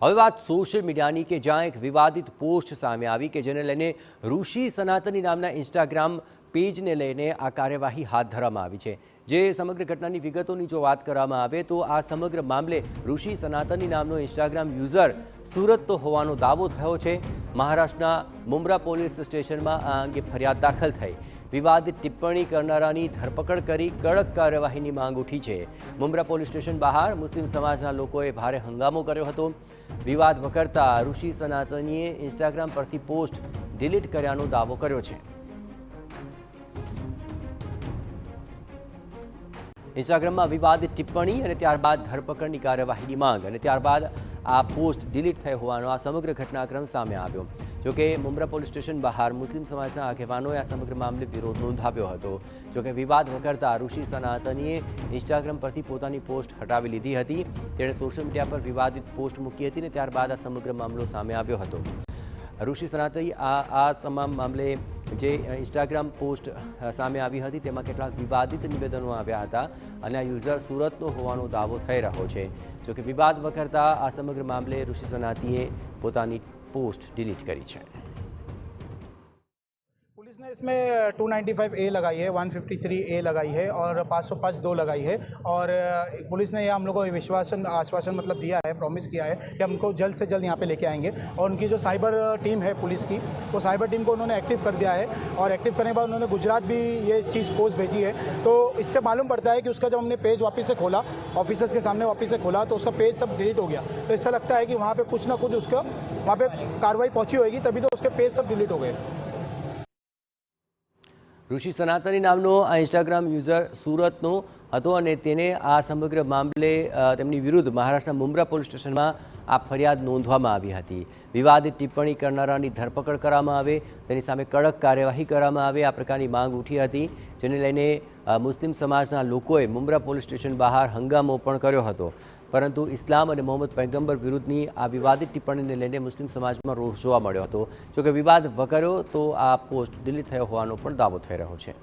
હવે વાત સોશિયલ મીડિયાની કે જ્યાં એક વિવાદિત પોસ્ટ સામે આવી કે જેને લઈને ઋષિ સનાતની નામના ઇન્સ્ટાગ્રામ પેજને લઈને આ કાર્યવાહી હાથ ધરવામાં આવી છે। જે સમગ્ર ઘટનાની વિગતોની જો વાત કરવામાં આવે તો આ સમગ્ર મામલે ઋષિ સનાતની નામનો ઇન્સ્ટાગ્રામ યુઝર સુરતનો હોવાનો દાવો થયો છે। મહારાષ્ટ્રના મુંબ્રા પોલીસ સ્ટેશનમાં આ અંગે ફરિયાદ દાખલ થઈ। વિવાદિત ટિપ્પણી કરનારાની ધરપકડ કરી કડક કાર્યવાહીની માંગ ઉઠી છે। મુંબ્રા પોલીસ સ્ટેશન બહાર મુસ્લિમ સમાજના લોકોએ ભારે હંગામો કર્યો હતો। વિવાદ વકરતા ઋષિ સનાતનીએ ઇન્સ્ટાગ્રામ પરથી પોસ્ટ ડિલીટ કર્યાનો દાવો કર્યો છે। ઇન્સ્ટાગ્રામમાં વિવાદિત ટિપ્પણી અને ત્યારબાદ ધરપકડની કાર્યવાહીની માંગ અને ત્યારબાદ આ પોસ્ટ ડિલીટ થઈ હોવાનો આ સમગ્ર ઘટનાક્રમ સામે આવ્યો। જોકે મુંબ્રા પોલીસ સ્ટેશન બહાર મુસ્લિમ સમાજના આગેવાનોએ આ સમગ્ર મામલે વિરોધ નોંધાવ્યો હતો। જોકે વિવાદ વકરતા ઋષિ સનાતનીએ ઇન્સ્ટાગ્રામ પરથી પોતાની પોસ્ટ હટાવી લીધી હતી। તેણે સોશિયલ મીડિયા પર વિવાદિત પોસ્ટ મૂકી હતી અને ત્યારબાદ આ સમગ્ર મામલો સામે આવ્યો હતો। ઋષિ સનાતની આ તમામ મામલે જે ઇન્સ્ટાગ્રામ પોસ્ટ સામે આવી હતી તેમાં કેટલાક વિવાદિત નિવેદનો આવ્યા હતા અને આ યુઝર સુરતનો હોવાનો દાવો થઈ રહ્યો છે। જોકે વિવાદ વકરતા આ સમગ્ર મામલે ઋષિ સનાતનીએ પોતાની पोस्ट डिलीट करी है। पुलिस ने इसमें 295A लगाई है, 153A लगाई है और 505(2) लगाई है। और पुलिस ने यह हम लोग को आश्वासन मतलब दिया है, प्रॉमिस किया है कि हमको जल्द से जल्द यहाँ पे लेके आएंगे। और उनकी जो साइबर टीम है पुलिस की, वो साइबर टीम को उन्होंने एक्टिव कर दिया है और एक्टिव करने के बाद उन्होंने गुजरात भी ये चीज़ पोस्ट भेजी है। तो इससे मालूम पड़ता है कि उसका जब हमने पेज वापस से खोला, ऑफिसर्स के सामने वापस से खोला, तो उसका पेज सब डिलीट हो गया। तो इससे लगता है कि वहाँ पर कुछ ना कुछ उसका वहाँ पर कार्रवाई पहुँची होगी, तभी तो उसके पेज सब डिलीट हो गए। ऋषि सनातनी नामनो आ इंस्टाग्राम यूजर सूरतनो हतो अने तेने आ समग्र मामले तेमनी विरुद्ध महाराष्ट्रना मुंब्रा पोलीस स्टेशनमां आ फरियाद नोंधवामां आवी हती। विवादित टिप्पणी करनारानी धरपकड़ करामां आवे, तेनी सामे कड़क कार्यवाही करामां आवे, आ प्रकारनी मांग उठी हती। जेने लईने मुस्लिम समाजना लोकोए मुंब्रा पोलीस स्टेशन बहार हंगामो पण कर्यो हतो। परंतु इस्लाम और मोहम्मद पैगंबर विरुद्धनी आ विवादित टिप्पणी ने लईने मुस्लिम समाज में रोष जोवा मळ्यो हतो। जो कि विवाद वकर्यो तो आ पोस्ट डिलीट थयो होवानो पण दावो थई रह्यो छे।